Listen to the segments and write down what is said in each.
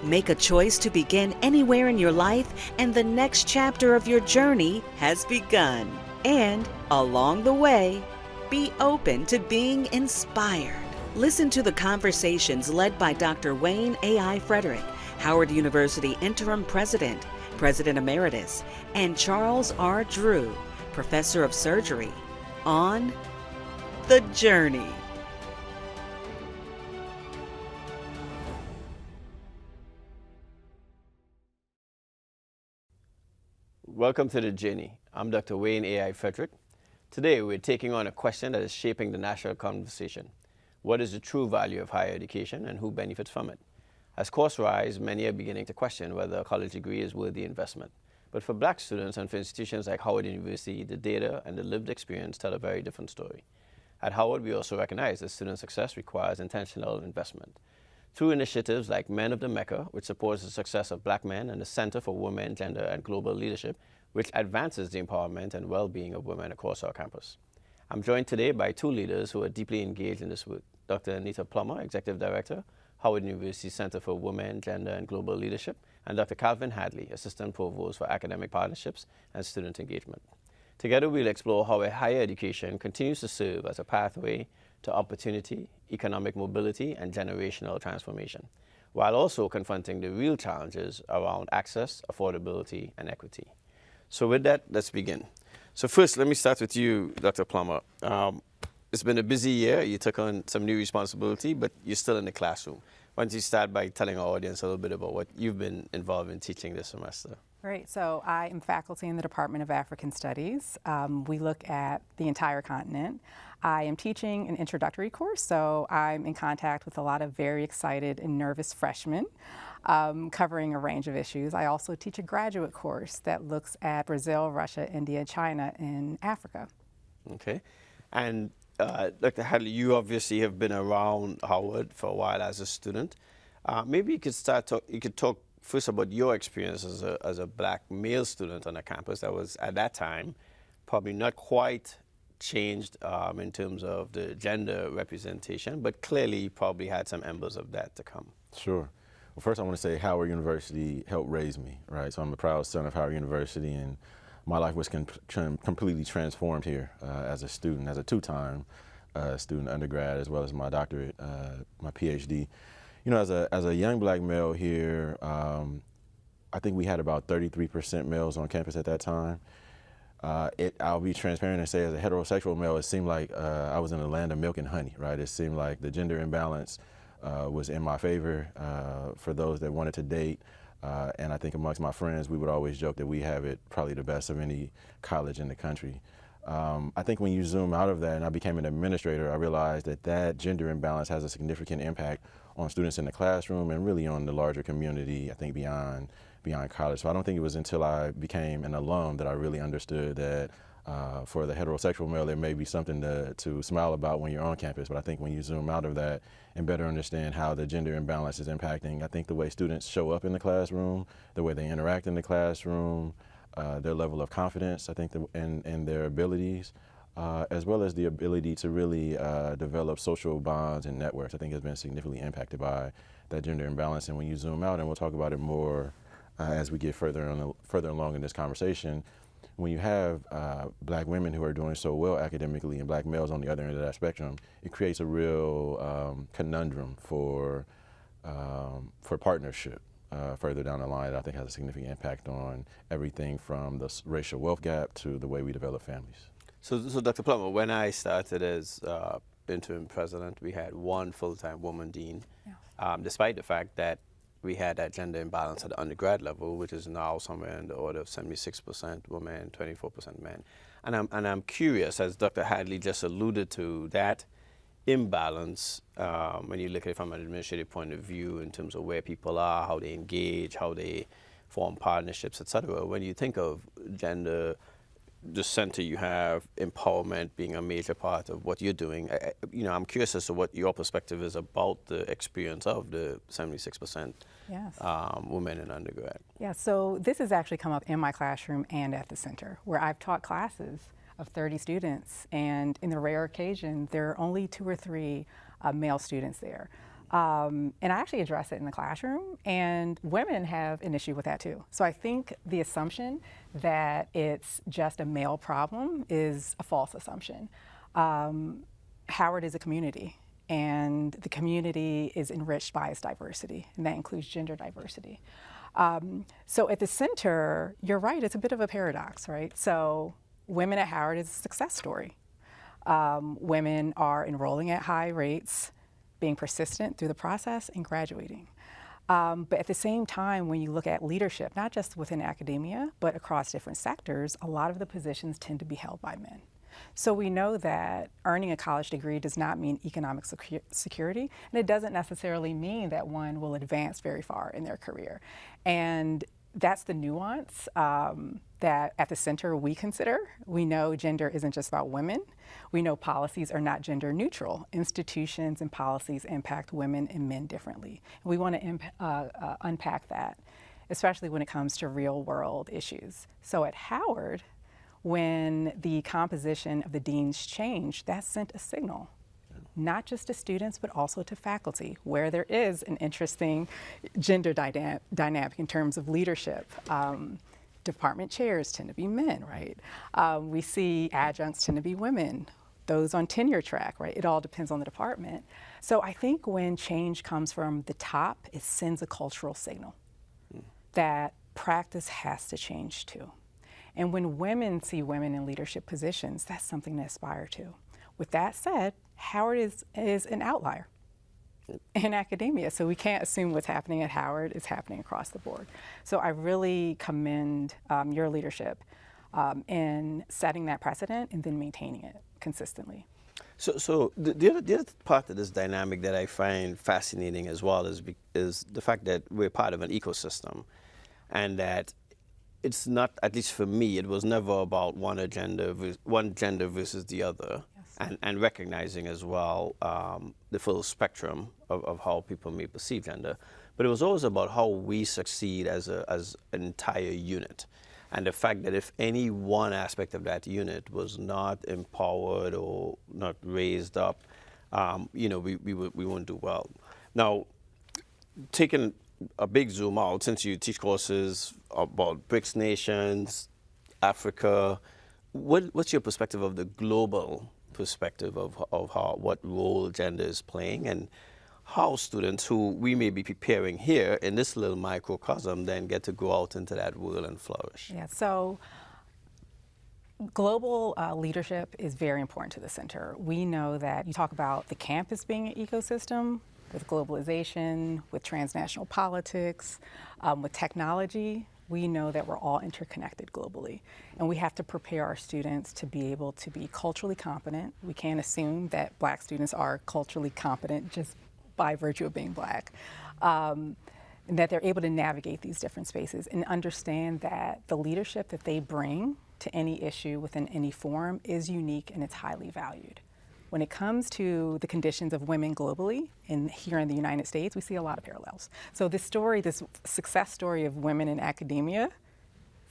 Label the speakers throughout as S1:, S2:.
S1: Make a choice to begin anywhere in your life, and the next chapter of your journey has begun. And along the way, be open to being inspired. Listen to the conversations led by Dr. Wayne A.I. Frederick, Howard University Interim President, President Emeritus, and Charles R. Drew, Professor of Surgery, on The Journey.
S2: Welcome to The Journey. I'm Dr. Wayne A.I. Frederick. Today we're taking on a question that is shaping the national conversation. What is the true value of higher education and who benefits from it? As costs rise, many are beginning to question whether a college degree is worth the investment. But for Black students and for institutions like Howard University, the data and the lived experience tell a very different story. At Howard, we also recognize that student success requires intentional investment. Through initiatives like Men of the Mecca, which supports the success of Black men, and the Center for Women, Gender, and Global Leadership, which advances the empowerment and well-being of women across our campus. I'm joined today by two leaders who are deeply engaged in this work. Dr. Anita Plummer, Executive Director, Howard University Center for Women, Gender, and Global Leadership, and Dr. Calvin Hadley, Assistant Provost for Academic Partnerships and Student Engagement. Together, we'll explore how higher education continues to serve as a pathway to opportunity, economic mobility, and generational transformation, while also confronting the real challenges around access, affordability, and equity. So with that, let's begin. So first, let me start with you, Dr. Plummer. It's been a busy year. You took on some new responsibility, but you're still in the classroom. Why don't you start by telling our audience a little bit about what you've been involved in teaching this semester?
S3: Great. So I am faculty in the Department of African Studies. We look at the entire continent. I am teaching an introductory course, so I'm in contact with a lot of very excited and nervous freshmen, covering a range of issues. I also teach a graduate course that looks at Brazil, Russia, India, China, and Africa.
S2: Okay. And Dr. Hadley, you obviously have been around Howard for a while as a student. Maybe you could talk first about your experience as a Black male student on a campus that was, at that time, probably not quite changed in terms of the gender representation, but clearly probably had some embers of that to come.
S4: Sure. Well, first I want to say Howard University helped raise me, right? So I'm a proud son of Howard University, and my life was completely transformed here as a student, as a two-time student, undergrad, as well as my doctorate, my PhD. You know, as a young Black male here, I think we had about 33% males on campus at that time. I'll be transparent and say, as a heterosexual male, it seemed like I was in a land of milk and honey, right? It seemed like the gender imbalance was in my favor for those that wanted to date. And I think amongst my friends, we would always joke that we have it probably the best of any college in the country. I think when you zoom out of that, and I became an administrator, I realized that gender imbalance has a significant impact on students in the classroom and really on the larger community, I think beyond college. So I don't think it was until I became an alum that I really understood that for the heterosexual male, there may be something to smile about when you're on campus. But I think when you zoom out of that and better understand how the gender imbalance is impacting, I think the way students show up in the classroom, the way they interact in the classroom, their level of confidence, I think, and their abilities, as well as the ability to really develop social bonds and networks, I think has been significantly impacted by that gender imbalance. And when you zoom out, and we'll talk about it more as we get further along in this conversation, when you have Black women who are doing so well academically and Black males on the other end of that spectrum, it creates a real conundrum for partnership further down the line that I think has a significant impact on everything from the racial wealth gap to the way we develop families.
S2: So Dr. Plummer, when I started as interim president, we had one full-time woman dean, despite the fact that we had that gender imbalance at the undergrad level, which is now somewhere in the order of 76% women, 24% men. And I'm curious, as Dr. Hadley just alluded to, that imbalance, when you look at it from an administrative point of view in terms of where people are, how they engage, how they form partnerships, et cetera. When you think of gender, the center you have, empowerment being a major part of what you're doing, I'm curious as to what your perspective is about the experience of the 76% women in undergrad.
S3: Yeah, so this has actually come up in my classroom and at the center, where I've taught classes of 30 students, and in the rare occasion, there are only 2 or 3 male students there. And I actually address it in the classroom, and women have an issue with that too. So I think the assumption that it's just a male problem is a false assumption. Howard is a community, and the community is enriched by its diversity, and that includes gender diversity. So at the center, you're right, it's a bit of a paradox, right? So women at Howard is a success story. Women are enrolling at high rates, being persistent through the process, and graduating. But at the same time, when you look at leadership, not just within academia, but across different sectors, a lot of the positions tend to be held by men. So we know that earning a college degree does not mean economic security, and it doesn't necessarily mean that one will advance very far in their career. And that's the nuance that at the center we consider. We know gender isn't just about women. We know policies are not gender neutral. Institutions and policies impact women and men differently. And we want to unpack that, especially when it comes to real world issues. So at Howard, when the composition of the deans changed, that sent a signal, not just to students, but also to faculty, where there is an interesting gender dynamic in terms of leadership. Department chairs tend to be men, right? We see adjuncts tend to be women, those on tenure track, right? It all depends on the department. So I think when change comes from the top, it sends a cultural signal that practice has to change too. And when women see women in leadership positions, that's something to aspire to. With that said, Howard is an outlier in academia, so we can't assume what's happening at Howard is happening across the board. So I really commend your leadership in setting that precedent and then maintaining it consistently.
S2: So the other part of this dynamic that I find fascinating as well is the fact that we're part of an ecosystem, and that it's not, at least for me, it was never about one gender versus the other. Yes. And recognizing as well the full spectrum of how people may perceive gender. But it was always about how we succeed as an entire unit. And the fact that if any one aspect of that unit was not empowered or not raised up, we wouldn't do well. Now, taking a big zoom out, since you teach courses about BRICS nations, Africa, what's your perspective of the global perspective of what role gender is playing, and how students who we may be preparing here in this little microcosm then get to go out into that world and flourish?
S3: Yeah, so global leadership is very important to the center. We know that you talk about the campus being an ecosystem, with globalization, with transnational politics, with technology. We know that we're all interconnected globally, and we have to prepare our students to be able to be culturally competent. We can't assume that Black students are culturally competent just by virtue of being Black, and that they're able to navigate these different spaces and understand that the leadership that they bring to any issue within any forum is unique and it's highly valued. When it comes to the conditions of women globally, and here in the United States, we see a lot of parallels. So this story, this success story of women in academia,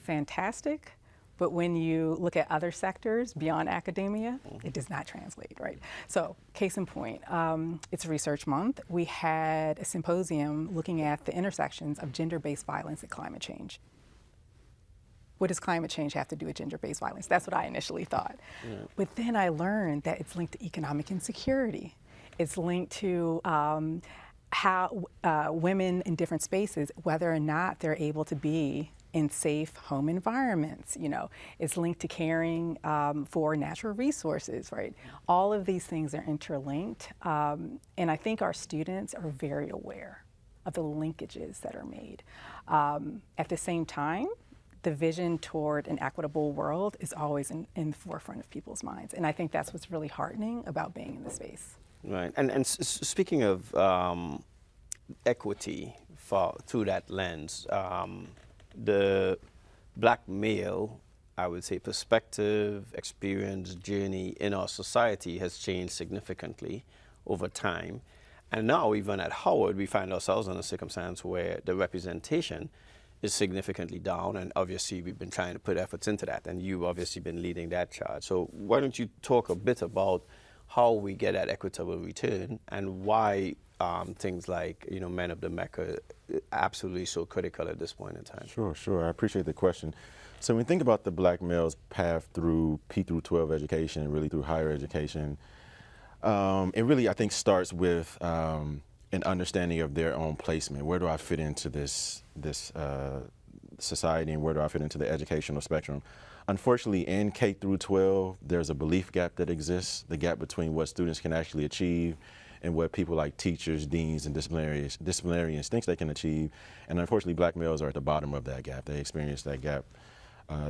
S3: fantastic. But when you look at other sectors beyond academia, it does not translate, right? So case in point, it's Research Month. We had a symposium looking at the intersections of gender-based violence and climate change. What does climate change have to do with gender-based violence? That's what I initially thought. Yeah. But then I learned that it's linked to economic insecurity. It's linked to how women in different spaces, whether or not they're able to be in safe home environments, it's linked to caring for natural resources, right? All of these things are interlinked, and I think our students are very aware of the linkages that are made. At the same time, the vision toward an equitable world is always in the forefront of people's minds. And I think that's what's really heartening about being in the space.
S2: Right. And speaking of equity through that lens, the Black male, I would say, perspective, experience, journey in our society has changed significantly over time. And now, even at Howard, we find ourselves in a circumstance where the representation is significantly down, and obviously we've been trying to put efforts into that, and you've obviously been leading that charge. So why don't you talk a bit about how we get that equitable return, and why things like, Men of the Mecca absolutely so critical at this point in time.
S4: Sure. I appreciate the question. So when we think about the black male's path through P through 12 education, and really through higher education, it really, I think, starts with an understanding of their own placement. Where do I fit into this society, and where do I fit into the educational spectrum? Unfortunately, in K through 12, there's a belief gap that exists, the gap between what students can actually achieve and what people like teachers, deans, and disciplinarians think they can achieve. And unfortunately, black males are at the bottom of that gap. They experience that gap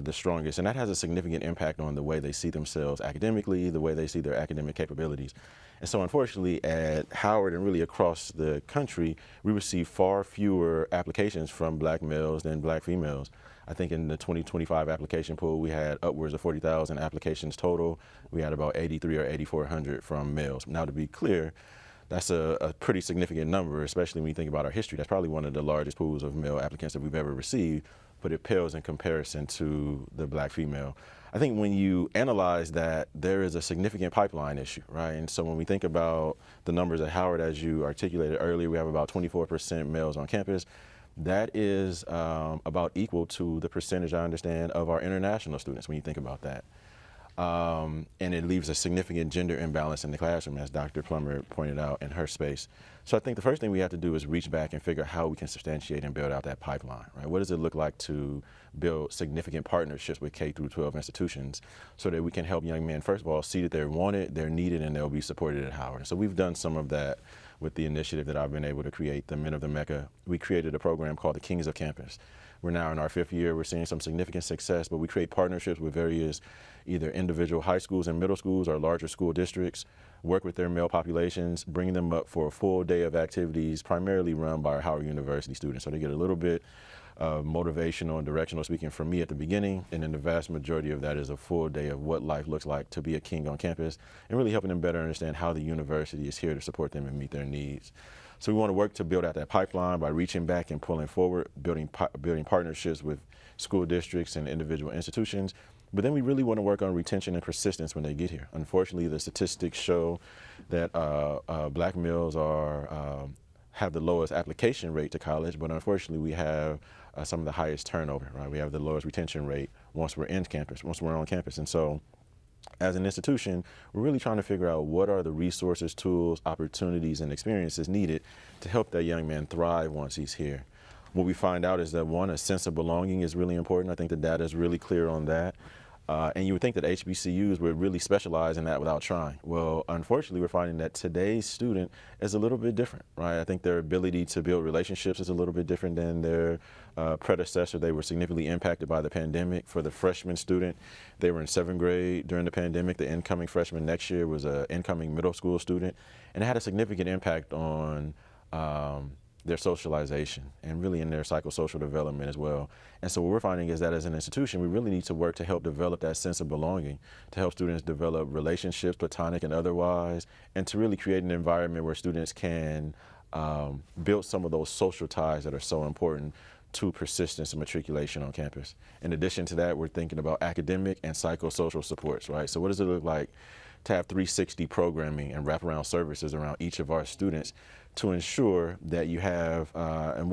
S4: the strongest, and that has a significant impact on the way they see themselves academically, the way they see their academic capabilities. And so unfortunately at Howard and really across the country, we receive far fewer applications from black males than black females. I think in the 2025 application pool, we had upwards of 40,000 applications total. We had about 83 or 8,400 from males. Now, to be clear, that's a pretty significant number, especially when you think about our history. That's probably one of the largest pools of male applicants that we've ever received, but it pales in comparison to the black female. I think when you analyze that, there is a significant pipeline issue, right? And so when we think about the numbers at Howard, as you articulated earlier, we have about 24% males on campus. That is about equal to the percentage, I understand, of our international students when you think about that. And it leaves a significant gender imbalance in the classroom, as Dr. Plummer pointed out in her space. So I think the first thing we have to do is reach back and figure out how we can substantiate and build out that pipeline, right? What does it look like to build significant partnerships with K through 12 institutions so that we can help young men, first of all, see that they're wanted, they're needed, and they'll be supported at Howard. So we've done some of that with the initiative that I've been able to create, the Men of the Mecca. We created a program called the Kings of Campus. We're now in our 5th year. We're seeing some significant success, but we create partnerships with various either individual high schools and middle schools or larger school districts, work with their male populations, bring them up for a full day of activities primarily run by our Howard University students. So they get a little bit of motivational and directional speaking from me at the beginning, and then the vast majority of that is a full day of what life looks like to be a king on campus, and really helping them better understand how the university is here to support them and meet their needs. So we want to work to build out that pipeline by reaching back and pulling forward, building partnerships with school districts and individual institutions. But then we really want to work on retention and persistence when they get here. Unfortunately, the statistics show that black males have the lowest application rate to college, but unfortunately we have some of the highest turnover, right? We have the lowest retention rate once we're on campus. And so as an institution, we're really trying to figure out what are the resources, tools, opportunities, and experiences needed to help that young man thrive once he's here. What we find out is that, one, a sense of belonging is really important. I think the data is really clear on that. And you would think that HBCUs would really specialize in that without trying. Well, unfortunately, we're finding that today's student is a little bit different, right? I think their ability to build relationships is a little bit different than their predecessor. They were significantly impacted by the pandemic. For the freshman student, they were in 7th grade during the pandemic. The incoming freshman next year was an incoming middle school student. And it had a significant impact on their socialization and really in their psychosocial development as well. And so what we're finding is that as an institution, we really need to work to help develop that sense of belonging, to help students develop relationships, platonic and otherwise, and to really create an environment where students can build some of those social ties that are so important to persistence and matriculation on campus. In addition to that, we're thinking about academic and psychosocial supports, right? So what does it look like to have 360 programming and wraparound services around each of our students to ensure that you have, and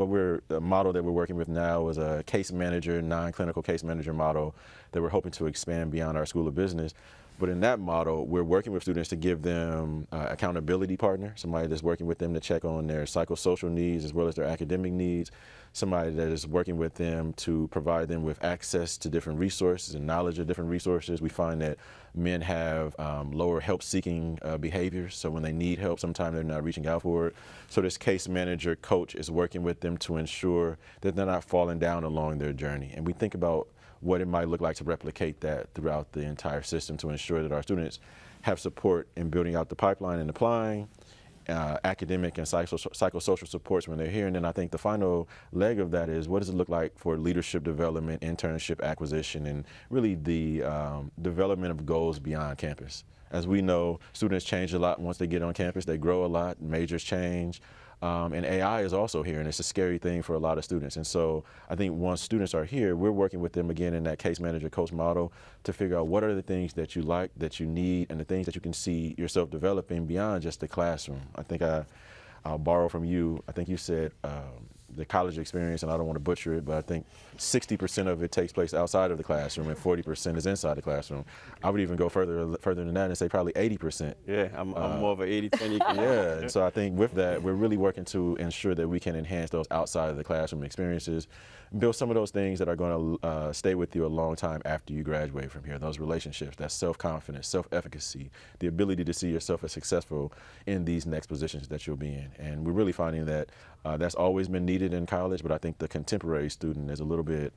S4: the model that we're working with now is a case manager, non-clinical case manager model that we're hoping to expand beyond our School of Business. But in that model, we're working with students to give them accountability partner, somebody that's working with them to check on their psychosocial needs as well as their academic needs, somebody that is working with them to provide them with access to different resources and knowledge of different resources. We find that men have lower help-seeking behaviors, so when they need help, sometimes they're not reaching out for it. So this case manager coach is working with them to ensure that they're not falling down along their journey. And we think about what it might look like to replicate that throughout the entire system to ensure that our students have support in building out the pipeline and applying, academic and psychosocial supports when they're here. And then I think the final leg of that is, what does it look like for leadership development, internship acquisition, and really the development of goals beyond campus. As we know, students change a lot once they get on campus. They grow a lot, majors change. And AI is also here, and it's a scary thing for a lot of students. And so I think once students are here, we're working with them again in that case manager coach model to figure out what are the things that you like, that you need, and the things that you can see yourself developing beyond just the classroom. I think I'll borrow from you. I think you said the college experience, and I don't want to butcher it, but I think 60% of it takes place outside of the classroom and 40% is inside the classroom. I would even go further than that and say probably 80%.
S2: Yeah, I'm more of an 80-20.
S4: Yeah, and so I think with that, we're really working to ensure that we can enhance those outside of the classroom experiences, build some of those things that are going to stay with you a long time after you graduate from here. Those relationships, that self-confidence, self-efficacy, the ability to see yourself as successful in these next positions that you'll be in. And we're really finding that that's always been needed in college, but I think the contemporary student is a little bit,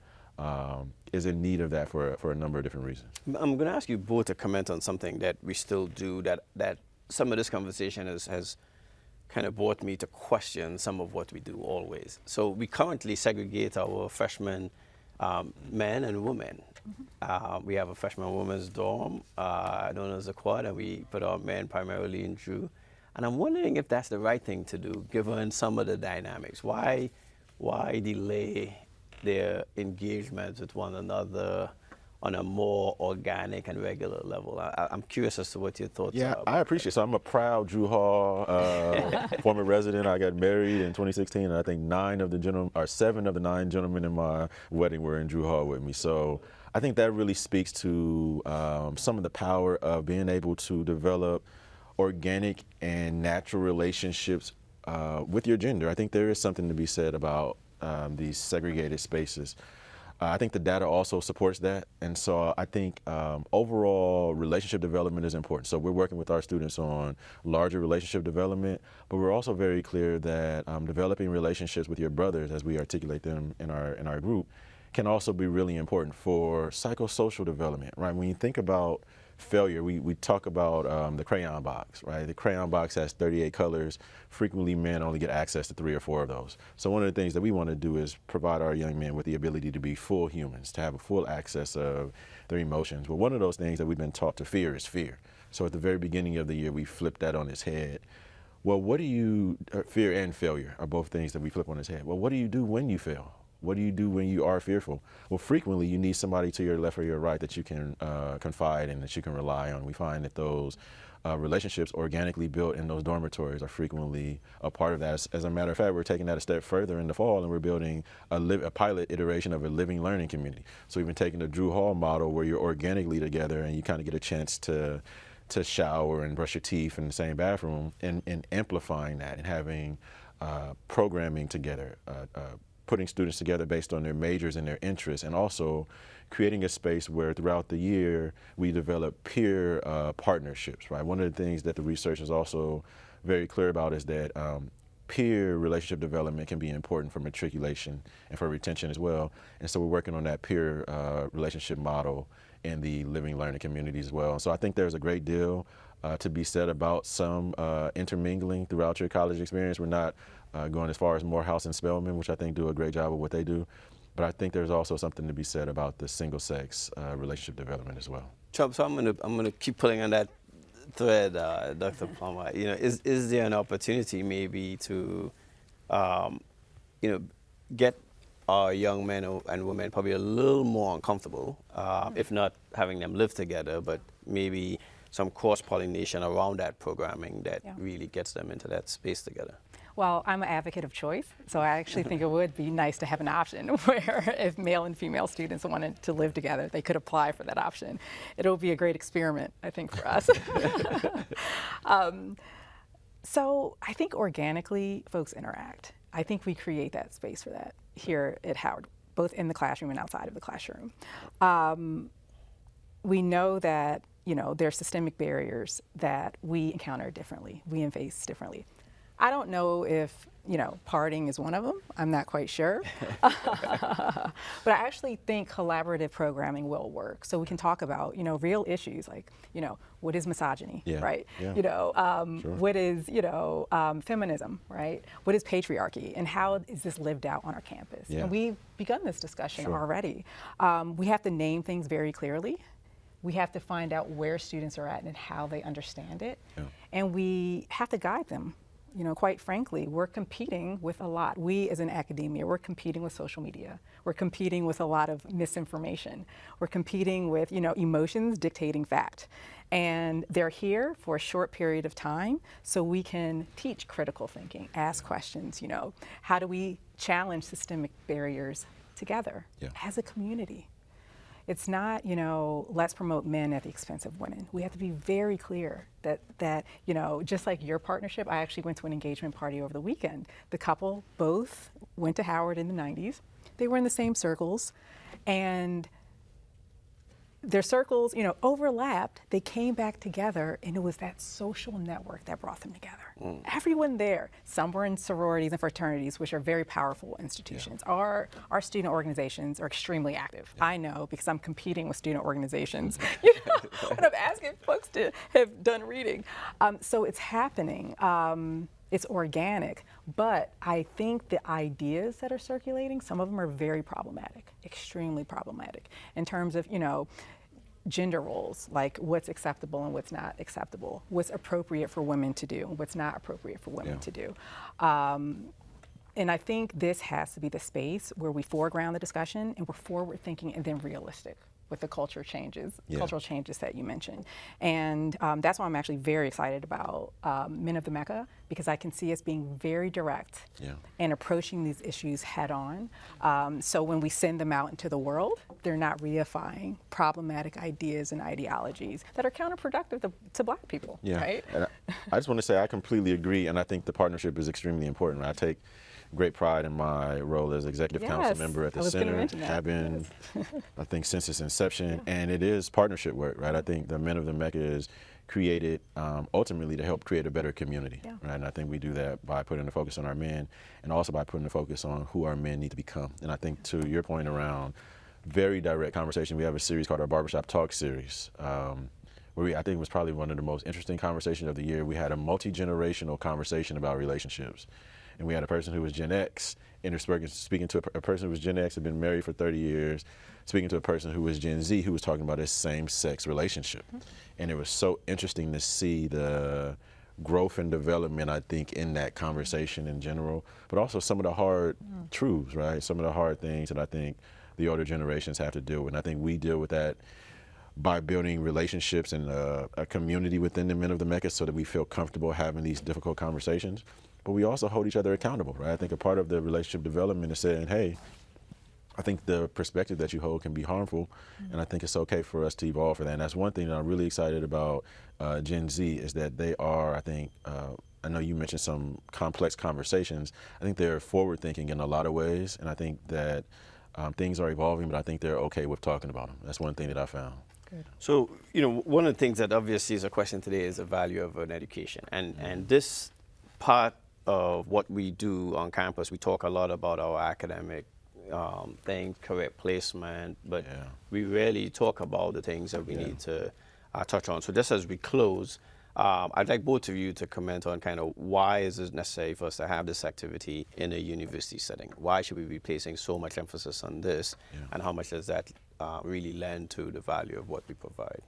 S4: is in need of that for a number of different reasons.
S2: I'm going to ask you both to comment on something that we still do, that some of this conversation has kind of brought me to question some of what we do always. So we currently segregate our freshmen men and women. We have a freshman women's dorm known as the Quad, and we put our men primarily in Drew. And I'm wondering if that's the right thing to do, given some of the dynamics. Why delay their engagement with one another on a more organic and regular level? I'm curious as to what your thoughts are.
S4: Yeah, I appreciate it. So I'm a proud Drew Hall former resident. I got married in 2016, and I think 7 of the 9 gentlemen in my wedding were in Drew Hall with me. So I think that really speaks to some of the power of being able to develop organic and natural relationships with your gender. I think there is something to be said about these segregated spaces. I think the data also supports that, and so I think overall relationship development is important. So we're working with our students on larger relationship development, but we're also very clear that developing relationships with your brothers, as we articulate them in our group, can also be really important for psychosocial development, right? When you think about failure, we talk about the crayon box, right? The crayon box has 38 colors. Frequently, men only get access to 3 or 4 of those. So one of the things that we want to do is provide our young men with the ability to be full humans, to have a full access of their emotions. But one of those things that we've been taught to fear is fear. So at the very beginning of the year, we flipped that on its head. Well, fear and failure are both things that we flip on its head. Well, what do you do when you fail? What do you do when you are fearful? Well, frequently you need somebody to your left or your right that you can confide in, that you can rely on. We find that those relationships organically built in those dormitories are frequently a part of that. As a matter of fact, we're taking that a step further in the fall, and we're building a pilot iteration of a living learning community. So we've been taking the Drew Hall model where you're organically together and you kind of get a chance to shower and brush your teeth in the same bathroom, and amplifying that and having programming together, putting students together based on their majors and their interests, and also creating a space where throughout the year we develop peer partnerships, right? One of the things that the research is also very clear about is that peer relationship development can be important for matriculation and for retention as well. And so we're working on that peer relationship model in the living learning communities as well. So I think there's a great deal to be said about some intermingling throughout your college experience. We're not going as far as Morehouse and Spelman, which I think do a great job of what they do. But I think there's also something to be said about the single-sex relationship development as well.
S2: So I'm gonna keep pulling on that thread, Dr. Palmer. You know, is there an opportunity maybe to, get our young men and women probably a little more uncomfortable, if not having them live together, but maybe some cross-pollination around that programming that really gets them into that space together?
S3: Well, I'm an advocate of choice, so I actually think it would be nice to have an option where if male and female students wanted to live together, they could apply for that option. It'll be a great experiment, I think, for us. So I think organically folks interact. I think we create that space for that here at Howard, both in the classroom and outside of the classroom. We know that, there are systemic barriers that we encounter differently, we face differently. I don't know if, partying is one of them. I'm not quite sure. But I actually think collaborative programming will work. So we can talk about, real issues like, what is misogyny, right?
S4: Yeah.
S3: Sure. What is, feminism, right? What is patriarchy? And how is this lived out on our campus?
S4: Yeah.
S3: And we've begun this discussion
S4: Sure.
S3: already. We have to name things very clearly. We have to find out where students are at and how they understand it.
S4: Yeah.
S3: And we have to guide them. quite frankly, we're competing with a lot. We as in academia, we're competing with social media. We're competing with a lot of misinformation. We're competing with, emotions dictating fact. And they're here for a short period of time so we can teach critical thinking, ask questions, how do we challenge systemic barriers together as a community? It's not, let's promote men at the expense of women. We have to be very clear that just like your partnership, I actually went to an engagement party over the weekend. The couple both went to Howard in the 90s. They were in the same circles, and their circles, overlapped. They came back together, and it was that social network that brought them together. Everyone there. Some were in sororities and fraternities, which are very powerful institutions. Our student organizations are extremely active. I know because I'm competing with student organizations. When I'm asking folks to have done reading, so it's happening. It's organic, but I think the ideas that are circulating, some of them are very problematic, extremely problematic in terms of, gender roles, like what's acceptable and what's not acceptable, what's appropriate for women to do, what's not appropriate for women to do. And I think this has to be the space where we foreground the discussion and we're forward thinking and then realistic with the cultural changes that you mentioned. And that's why I'm actually very excited about Men of the Mecca, because I can see us being very direct and approaching these issues head on. So when we send them out into the world, they're not reifying problematic ideas and ideologies that are counterproductive to Black people, right?
S4: And I just want to say I completely agree, and I think the partnership is extremely important. I take great pride in my role as executive council member at the center, have been, I think, since its inception, and it is partnership work, right? I think the Men of the Mecca is created ultimately to help create a better community, right? And I think we do that by putting the focus on our men and also by putting the focus on who our men need to become. And I think to your point around very direct conversation, we have a series called our Barbershop Talk series, where I think it was probably one of the most interesting conversations of the year. We had a multi-generational conversation about relationships. And we had a person who was Gen X, speaking to a person who was Gen X, had been married for 30 years, speaking to a person who was Gen Z, who was talking about his same-sex relationship. And it was so interesting to see the growth and development, I think, in that conversation in general, but also some of the hard truths, right? Some of the hard things that I think the older generations have to deal with. And I think we deal with that by building relationships and a community within the Men of the Mecca so that we feel comfortable having these difficult conversations. But we also hold each other accountable, right? I think a part of the relationship development is saying, hey, I think the perspective that you hold can be harmful, and I think it's okay for us to evolve for that. And that's one thing that I'm really excited about Gen Z is that they are, I think, I know you mentioned some complex conversations. I think they're forward thinking in a lot of ways, and I think that things are evolving, but I think they're okay with talking about them. That's one thing that I found.
S3: Good.
S2: So, one of the things that obviously is a question today is the value of an education. And this part of what we do on campus, we talk a lot about our academic things, career placement, but we rarely talk about the things that we need to touch on. So just as we close, I'd like both of you to comment on kind of why is it necessary for us to have this activity in a university setting? Why should we be placing so much emphasis on this, and how much does that really lend to the value of what we provide?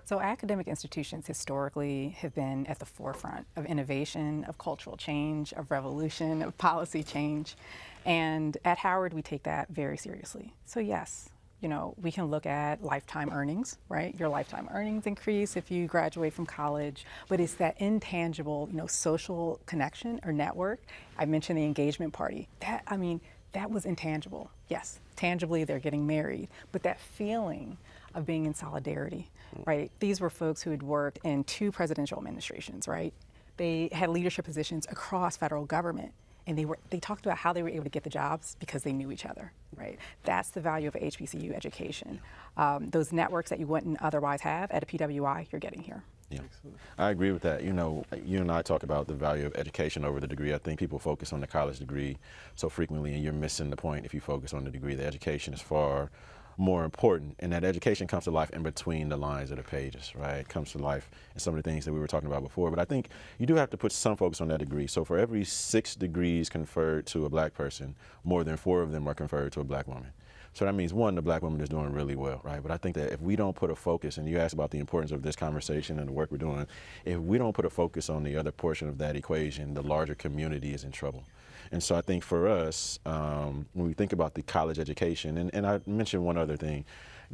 S3: So academic institutions historically have been at the forefront of innovation, of cultural change, of revolution, of policy change. And at Howard, we take that very seriously. So yes, we can look at lifetime earnings, right? Your lifetime earnings increase if you graduate from college, but it's that intangible, social connection or network. I mentioned the engagement party. That was intangible. Yes, tangibly they're getting married, but that feeling of being in solidarity, right? These were folks who had worked in 2 presidential administrations, right? They had leadership positions across federal government, and they talked about how they were able to get the jobs because they knew each other, right? That's the value of a HBCU education. Those networks that you wouldn't otherwise have at a PWI, you're getting here.
S4: Yeah, I agree with that. You and I talk about the value of education over the degree. I think people focus on the college degree so frequently, and you're missing the point if you focus on the degree. The education is far more important, and that education comes to life in between the lines of the pages, right? It comes to life in some of the things that we were talking about before, but I think you do have to put some focus on that degree. So for every 6 degrees conferred to a Black person, more than 4 of them are conferred to a Black woman. So that means, one, the black woman is doing really well, right? But I think that if we don't put a focus, and you asked about the importance of this conversation and the work we're doing, if we don't put a focus on the other portion of that equation, the larger community is in trouble. And so I think for us, when we think about the college education, and I mentioned one other thing,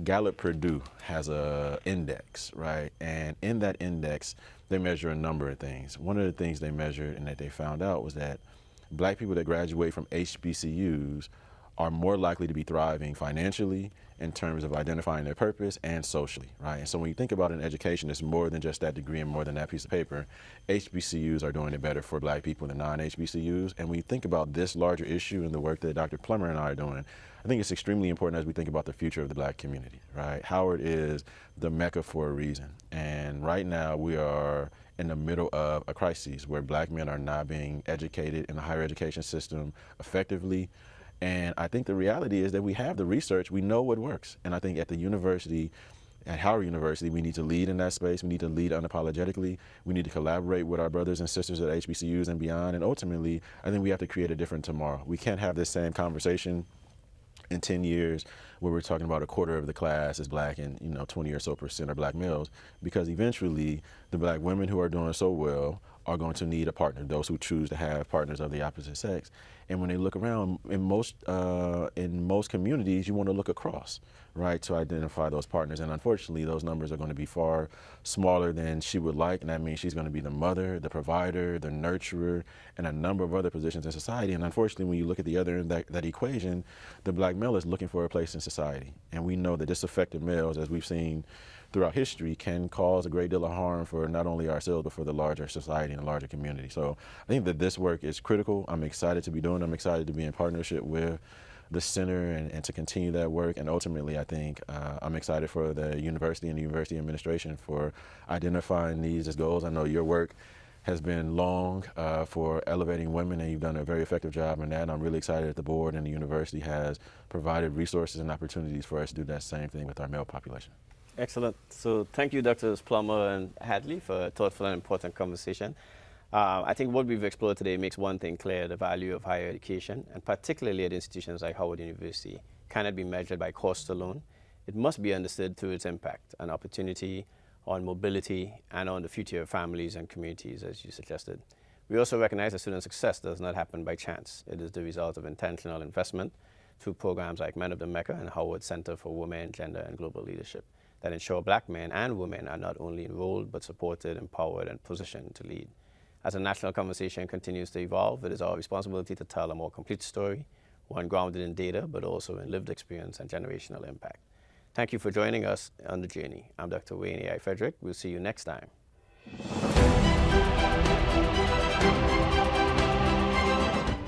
S4: Gallup Purdue has a index, right? And in that index, they measure a number of things. One of the things they measured and that they found out was that black people that graduate from HBCUs are more likely to be thriving financially in terms of identifying their purpose and socially, right? And so when you think about an education, it's more than just that degree and more than that piece of paper. HBCUs are doing it better for black people than non-HBCUs. And when you think about this larger issue and the work that Dr. Plummer and I are doing, I think it's extremely important as we think about the future of the black community, right? Howard is the mecca for a reason. And right now we are in the middle of a crisis where black men are not being educated in the higher education system effectively. And I think the reality is that we have the research, we know what works. And I think at the university, at Howard University, we need to lead in that space. We need to lead unapologetically. We need to collaborate with our brothers and sisters at HBCUs and beyond. And ultimately, I think we have to create a different tomorrow. We can't have this same conversation in 10 years where we're talking about a quarter of the class is black and 20 or so % are black males, because eventually the black women who are doing so well are going to need a partner, those who choose to have partners of the opposite sex. And when they look around, in most communities, you want to look across, right, to identify those partners. And unfortunately, those numbers are going to be far smaller than she would like. And that means she's going to be the mother, the provider, the nurturer, and a number of other positions in society. And unfortunately, when you look at the other end of that equation, the black male is looking for a place in society. And we know that disaffected males, as we've seen throughout history, can cause a great deal of harm for not only ourselves, but for the larger society and the larger community. So I think that this work is critical. I'm excited to be doing it. I'm excited to be in partnership with the center and to continue that work. And ultimately, I think I'm excited for the university and the university administration for identifying these as goals. I know your work has been long for elevating women, and you've done a very effective job in that. And I'm really excited that the board and the university has provided resources and opportunities for us to do that same thing with our male population.
S2: Excellent. So thank you, Drs. Plummer and Hadley, for a thoughtful and important conversation. I think what we've explored today makes one thing clear: the value of higher education, and particularly at institutions like Howard University, cannot be measured by cost alone. It must be understood through its impact and opportunity on mobility and on the future of families and communities, as you suggested. We also recognize that student success does not happen by chance. It is the result of intentional investment through programs like Men of the Mecca and Howard Center for Women, Gender, and Global Leadership that ensure black men and women are not only enrolled, but supported, empowered, and positioned to lead. As the national conversation continues to evolve, it is our responsibility to tell a more complete story, one grounded in data, but also in lived experience and generational impact. Thank you for joining us on the journey. I'm Dr. Wayne A.I. Frederick. We'll see you next time.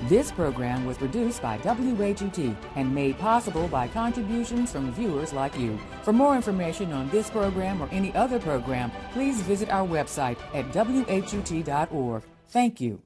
S5: This program was produced by WHUT and made possible by contributions from viewers like you. For more information on this program or any other program, please visit our website at WHUT.org. Thank you.